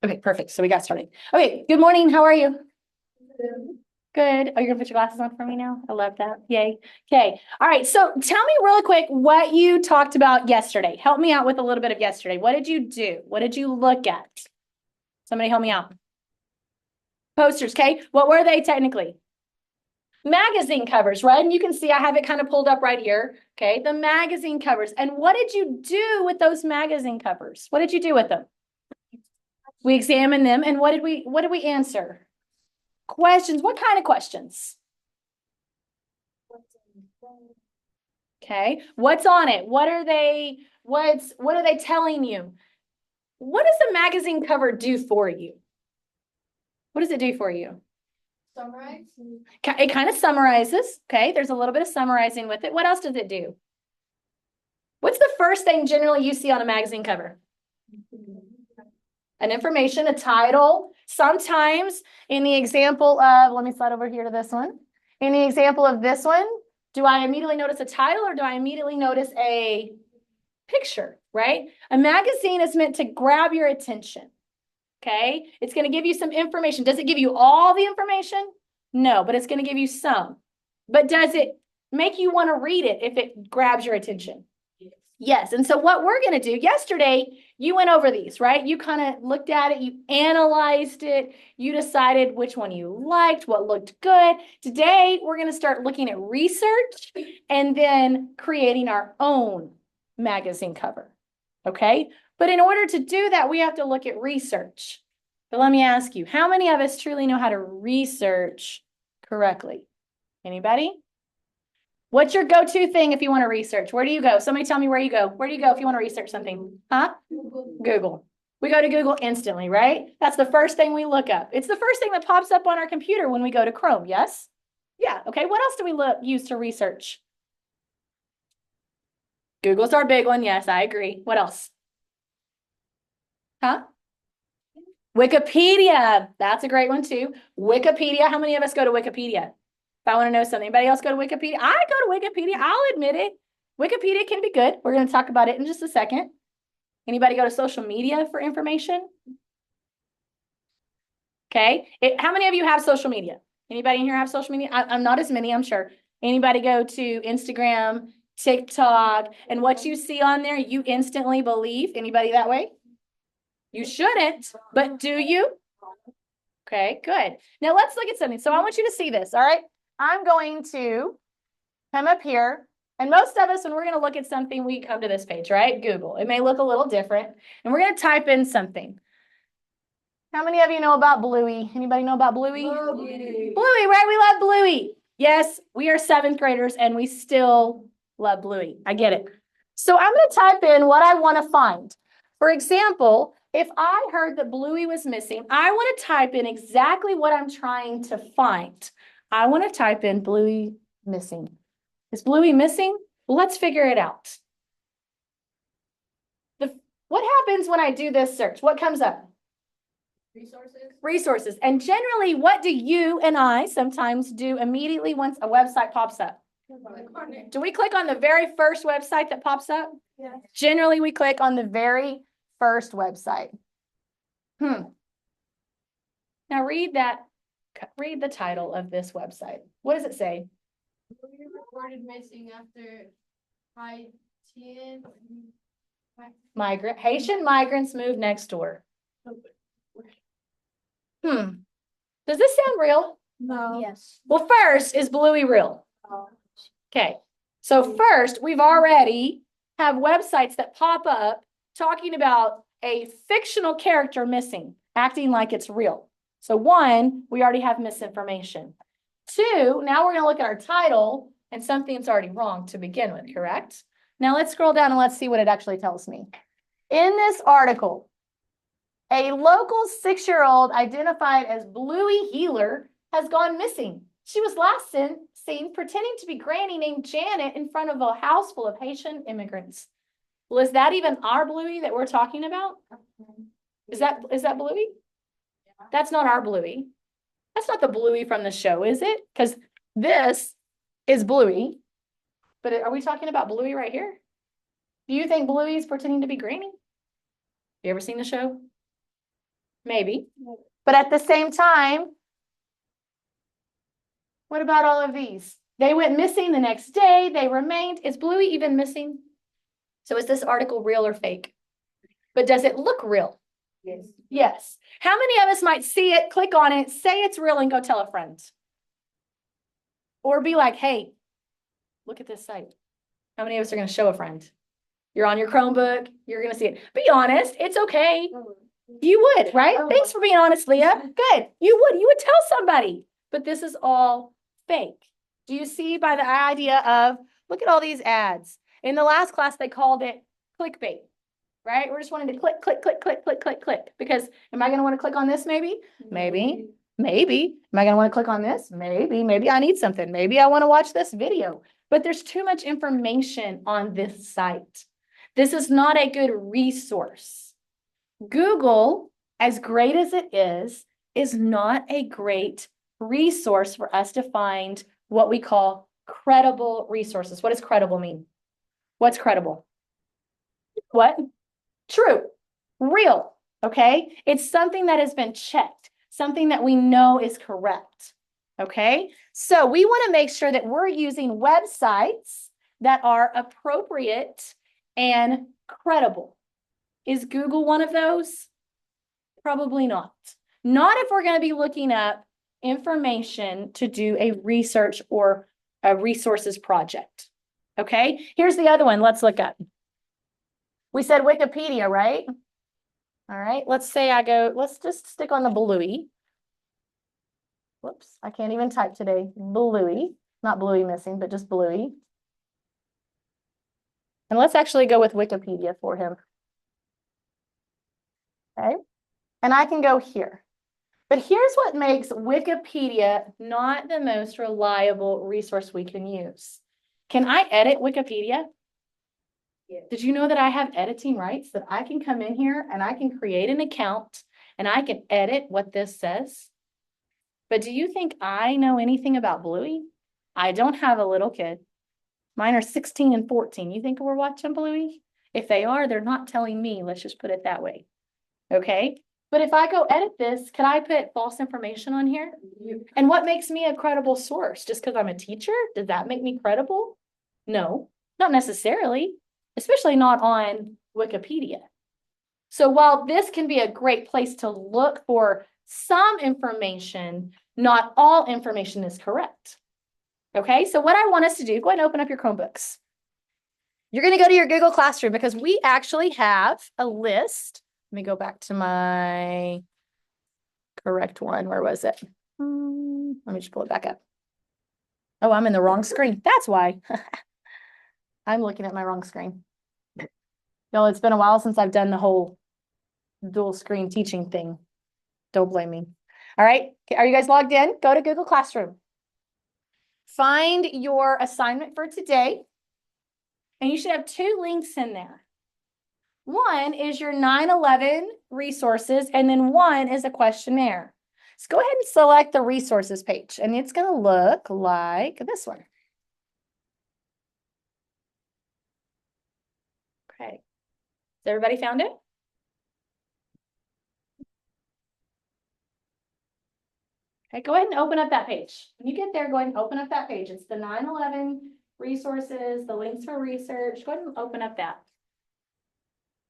Okay, perfect. So we got started. Okay, good morning. How are you? Good. Oh, you're gonna put your glasses on for me now? I love that. Yay. Okay. All right. So tell me really quick what you talked about yesterday. Help me out with a little bit of yesterday. What did you do? What did you look at? Somebody help me out. Posters, okay? What were they technically? Magazine covers, right? And you can see I have it kind of pulled up right here. Okay, the magazine covers. And what did you do with those magazine covers? What did you do with them? We examined them, and what did we answer? Questions. What kind of questions? Okay. What's on it? What are they telling you? What does the magazine cover do for you? What does it do for you? Summarize. It kind of summarizes. Okay. There's a little bit of summarizing with it. What else does it do? What's the first thing generally you see on a magazine cover? An information, a title. Sometimes in the example of, let me slide over here to this one. In the example of this one, do I immediately notice a title or do I immediately notice a picture, right? A magazine is meant to grab your attention, okay? It's going to give you some information. Does it give you all the information? No, but it's going to give you some. But does it make you want to read it if it grabs your attention? Yes. And so what we're going to do, yesterday, you went over these, right? You kind of looked at it, you analyzed it, you decided which one you liked, what looked good. Today, we're going to start looking at research and then creating our own magazine cover, okay? But in order to do that, we have to look at research. But let me ask you, how many of us truly know how to research correctly? Anybody? What's your go-to thing if you want to research? Where do you go? Somebody tell me where you go. Where do you go if you want to research something? Huh? Google. We go to Google instantly, right? That's the first thing we look up. It's the first thing that pops up on our computer when we go to Chrome, yes? Yeah, okay. What else do we use to research? Google's our big one. Yes, I agree. What else? Huh? Wikipedia. That's a great one too. Wikipedia. How many of us go to Wikipedia? If I want to know something, anybody else go to Wikipedia? I go to Wikipedia. I'll admit it. Wikipedia can be good. We're going to talk about it in just a second. Anybody go to social media for information? Okay. How many of you have social media? Anybody in here have social media? I'm not as many, I'm sure. Anybody go to Instagram, TikTok, and what you see on there, you instantly believe? Anybody that way? You shouldn't, but do you? Okay, good. Now let's look at something. So I want you to see this, all right? I'm going to come up here. And most of us, when we're going to look at something, we come to this page, right? Google. It may look a little different. And we're going to type in something. How many of you know about Bluey? Anybody know about Bluey? Bluey, right? We love Bluey. Yes, we are 7th graders and we still love Bluey. I get it. So I'm going to type in what I want to find. For example, if I heard that Bluey was missing, I want to type in exactly what I'm trying to find. I want to type in Bluey missing. Is Bluey missing? Well, let's figure it out. What happens when I do this search? What comes up? Resources. And generally, what do you and I sometimes do immediately once a website pops up? Do we click on the very first website that pops up? Yes. Generally, we click on the very first website. Now read the title of this website. What does it say? Reported missing after Haitian Haitian migrants moved next door. Does this sound real? No. Yes. Well, first, is Bluey real? Okay. So first, we've already have websites that pop up talking about a fictional character missing, acting like it's real. So 1, we already have misinformation. 2, now we're going to look at our title and something's already wrong to begin with, correct? Now let's scroll down and let's see what it actually tells me. In this article, a local 6-year-old identified as Bluey Healer has gone missing. She was last seen pretending to be Granny named Janet in front of a house full of Haitian immigrants. Well, is that even our Bluey that we're talking about? Is that Bluey? That's not our Bluey. That's not the Bluey from the show, is it? Because this is Bluey. But are we talking about Bluey right here? Do you think Bluey is pretending to be Granny? You ever seen the show? Maybe. But at the same time, what about all of these? They went missing the next day. They remained. Is Bluey even missing? So is this article real or fake? But does it look real? Yes. Yes. How many of us might see it, click on it, say it's real, and go tell a friend? Or be like, hey, look at this site. How many of us are going to show a friend? You're on your Chromebook, you're going to see it. Be honest, it's okay. You would, right? Thanks for being honest, Leah. Good. You would tell somebody. But this is all fake. Do you see by the idea of, look at all these ads. In the last class, they called it clickbait, right? We're just wanting to click, click, click, click, click, click, click. Because am I going to want to click on this maybe? Maybe. Maybe. Am I going to want to click on this? Maybe. Maybe I need something. Maybe I want to watch this video. But there's too much information on this site. This is not a good resource. Google, as great as it is not a great resource for us to find what we call credible resources. What does credible mean? What's credible? What? True. Real. Okay? It's something that has been checked, something that we know is correct. Okay? So we want to make sure that we're using websites that are appropriate and credible. Is Google one of those? Probably not. Not if we're going to be looking up information to do a research or a resources project. Okay, here's the other one. Let's look up. We said Wikipedia, right? All right, let's say I go, let's just stick on the Bluey. Whoops, I can't even type today. Bluey, not Bluey missing, but just Bluey. And let's actually go with Wikipedia for him. Okay, and I can go here. But here's what makes Wikipedia not the most reliable resource we can use. Can I edit Wikipedia? Yes. Did you know that I have editing rights, that I can come in here and I can create an account and I can edit what this says? But do you think I know anything about Bluey? I don't have a little kid. Mine are 16 and 14. You think we're watching Bluey? If they are, they're not telling me. Let's just put it that way. Okay? But if I go edit this, could I put false information on here? And what makes me a credible source? Just because I'm a teacher? Does that make me credible? No, not necessarily, especially not on Wikipedia. So while this can be a great place to look for some information, not all information is correct. Okay, so what I want us to do, go ahead and open up your Chromebooks. You're going to go to your Google Classroom because we actually have a list. Let me go back to my correct one. Where was it? Let me just pull it back up. Oh, I'm in the wrong screen. That's why. I'm looking at my wrong screen. Y'all, it's been a while since I've done the whole dual screen teaching thing. Don't blame me. All right. Are you guys logged in? Go to Google Classroom. Find your assignment for today. And you should have two links in there. One is your 9/11 resources, and then one is a questionnaire. So go ahead and select the resources page, and it's going to look like this one. Okay. Has everybody found it? Okay, go ahead and open up that page. When you get there, go ahead and open up that page. It's the 9/11 resources, the links for research. Go ahead and open up that.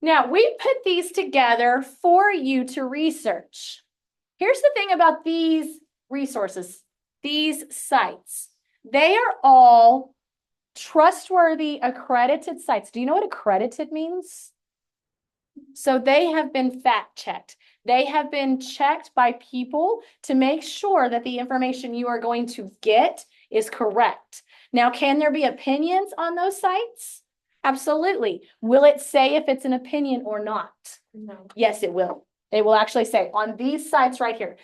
Now, we put these together for you to research. Here's the thing about these resources, these sites. They are all trustworthy, accredited sites. Do you know what accredited means? So they have been fact checked. They have been checked by people to make sure that the information you are going to get is correct. Now, can there be opinions on those sites? Absolutely. Will it say if it's an opinion or not? No. Yes, it will. It will actually say on these sites right here,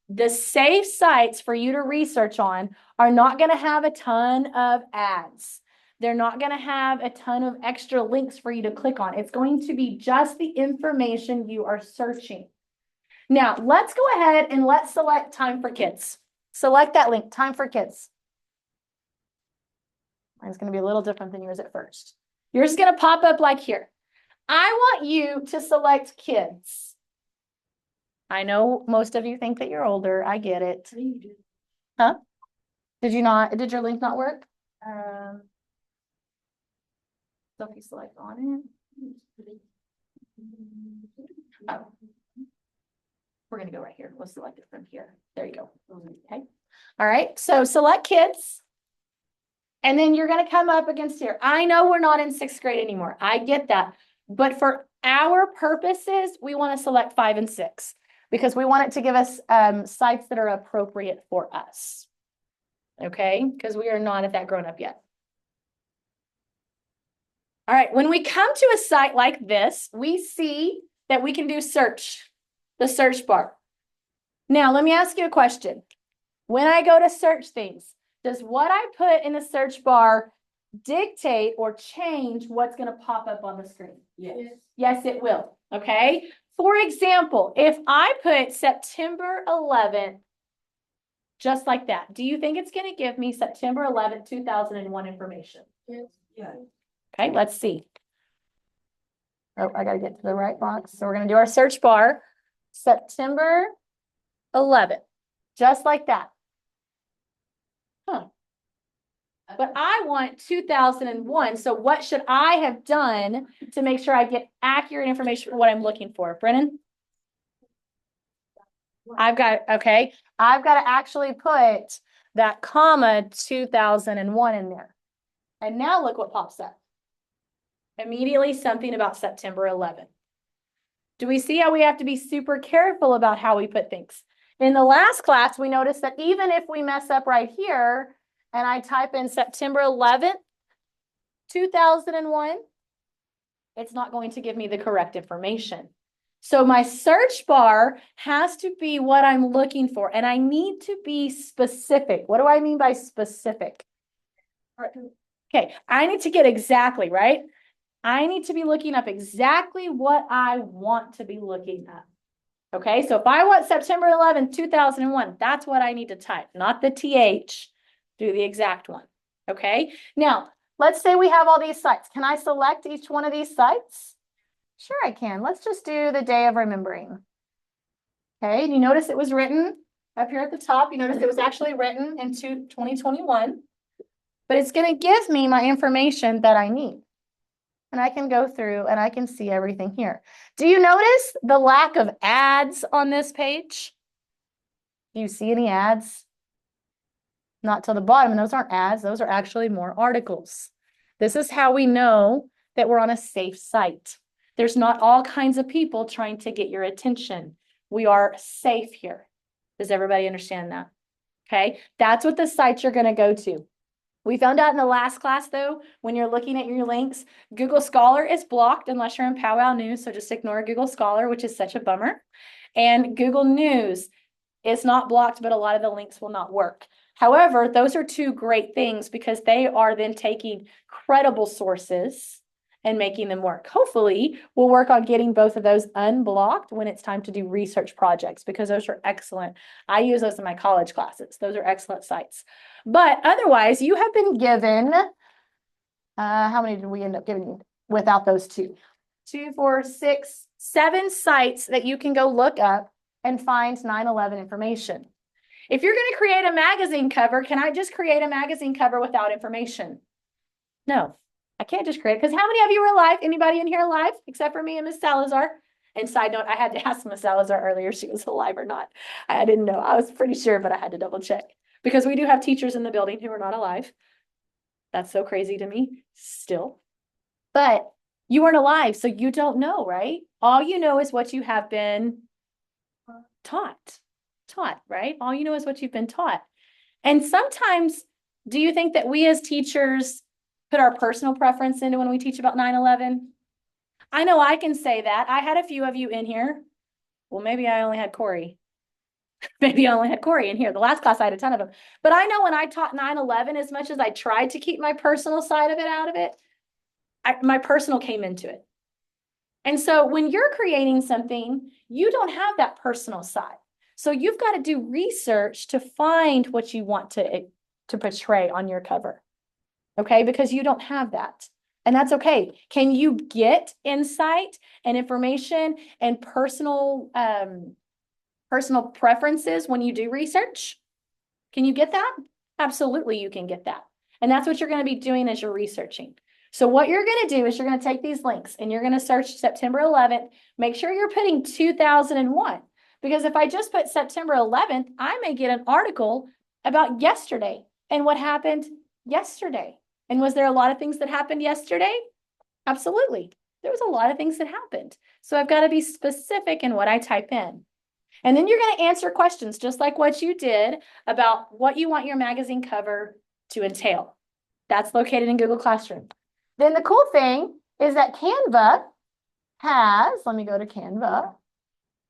the safe sites for you to research on are not going to have a ton of ads. They're not going to have a ton of extra links for you to click on. It's going to be just the information you are searching. Now, let's go ahead and let's select Time for Kids. Select that link, Time for Kids. Mine's going to be a little different than yours at first. Yours is going to pop up like here. I want you to select kids. I know most of you think that you're older. I get it. Huh? Did you not, did your link not work? So if you select on it. Oh. We're gonna go right here. We'll select it from here. There you go. Okay. All right. So select kids. And then you're gonna come up against here. I know we're not in 6th grade anymore. I get that. But for our purposes, we want to select 5 and 6 because we want it to give us sites that are appropriate for us. Okay, because we are not at that grown up yet. All right, when we come to a site like this, we see that we can do search, the search bar. Now, let me ask you a question. When I go to search things, does what I put in the search bar dictate or change what's going to pop up on the screen? Yes. Yes, it will. Okay. For example, if I put September 11th, just like that, do you think it's going to give me September 11th, 2001 information? Yes. Yes. Okay, let's see. Oh, I got to get to the right box. So we're going to do our search bar, September 11th, just like that. Huh. But I want 2001. So what should I have done to make sure I get accurate information for what I'm looking for? Brennan? I've got to actually put that comma 2001 in there. And now look what pops up. Immediately something about September 11th. Do we see how we have to be super careful about how we put things? In the last class, we noticed that even if we mess up right here and I type in September 11th, 2001, it's not going to give me the correct information. So my search bar has to be what I'm looking for, and I need to be specific. What do I mean by specific? Okay, I need to get exactly, right? I need to be looking up exactly what I want to be looking up. Okay, so if I want September 11th, 2001, that's what I need to type, not the TH, do the exact one. Okay, now let's say we have all these sites. Can I select each one of these sites? Sure, I can. Let's just do the day of remembering. Okay, and you notice it was written up here at the top. You notice it was actually written in 2021, but it's going to give me my information that I need. And I can go through and I can see everything here. Do you notice the lack of ads on this page? Do you see any ads? Not till the bottom, and those aren't ads. Those are actually more articles. This is how we know that we're on a safe site. There's not all kinds of people trying to get your attention. We are safe here. Does everybody understand that? Okay, that's what the sites you're going to go to. We found out in the last class, though, when you're looking at your links, Google Scholar is blocked unless you're in Powwow News, so just ignore Google Scholar, which is such a bummer. And Google News is not blocked, but a lot of the links will not work. However, those are two great things because they are then taking credible sources and making them work. Hopefully, we'll work on getting both of those unblocked when it's time to do research projects because those are excellent. I use those in my college classes. Those are excellent sites. But otherwise, you have been given, how many did we end up giving without those two? 2, 4, 6, 7 sites that you can go look up and find 9/11 information. If you're going to create a magazine cover, can I just create a magazine cover without information? No, I can't just create it because how many of you are alive? Anybody in here alive except for me and Miss Salazar? And side note, I had to ask Miss Salazar earlier if she was alive or not. I didn't know. I was pretty sure, but I had to double check because we do have teachers in the building who are not alive. That's so crazy to me still. But you weren't alive, so you don't know, right? All you know is what you have been taught, right? All you know is what you've been taught. And sometimes, do you think that we as teachers put our personal preference into when we teach about 9/11? I know I can say that. I had a few of you in here. Well, maybe I only had Corey. Maybe I only had Corey in here. The last class, I had a ton of them. But I know when I taught 9/11, as much as I tried to keep my personal side of it out of it, my personal came into it. And so when you're creating something, you don't have that personal side. So you've got to do research to find what you want to portray on your cover. Okay, because you don't have that. And that's okay. Can you get insight and information and personal personal preferences when you do research? Can you get that? Absolutely, you can get that. And that's what you're going to be doing as you're researching. So what you're going to do is you're going to take these links and you're going to search September 11th. Make sure you're putting 2001, because if I just put September 11th, I may get an article about yesterday and what happened yesterday. And was there a lot of things that happened yesterday? Absolutely. There was a lot of things that happened. So I've got to be specific in what I type in. And then you're going to answer questions just like what you did about what you want your magazine cover to entail. That's located in Google Classroom. Then the cool thing is that Canva has, let me go to Canva,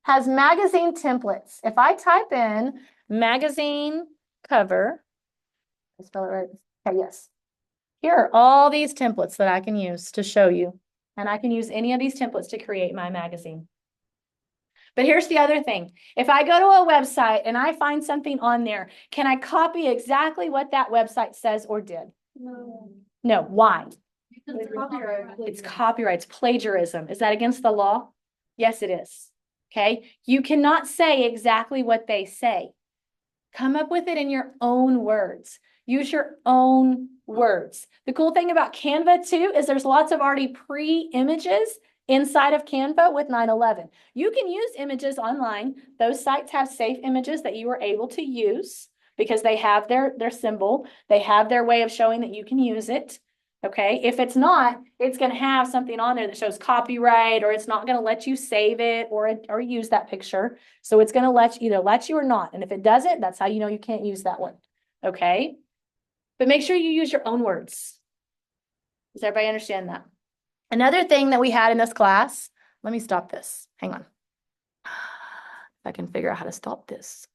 has magazine templates. If I type in magazine cover, I spell it right. Okay, yes. Here are all these templates that I can use to show you. And I can use any of these templates to create my magazine. But here's the other thing. If I go to a website and I find something on there, can I copy exactly what that website says or did? No. No. Why? Because it's copyright. It's copyright. It's plagiarism. Is that against the law? Yes, it is. Okay. You cannot say exactly what they say. Come up with it in your own words. Use your own words. The cool thing about Canva too is there's lots of already pre-images inside of Canva with 9/11. You can use images online. Those sites have safe images that you are able to use because they have their symbol. They have their way of showing that you can use it. Okay, if it's not, it's going to have something on there that shows copyright, or it's not going to let you save it or use that picture. So it's going to either let you or not. And if it doesn't, that's how you know you can't use that one. Okay, but make sure you use your own words. Does everybody understand that? Another thing that we had in this class, let me stop this. Hang on. If I can figure out how to stop this.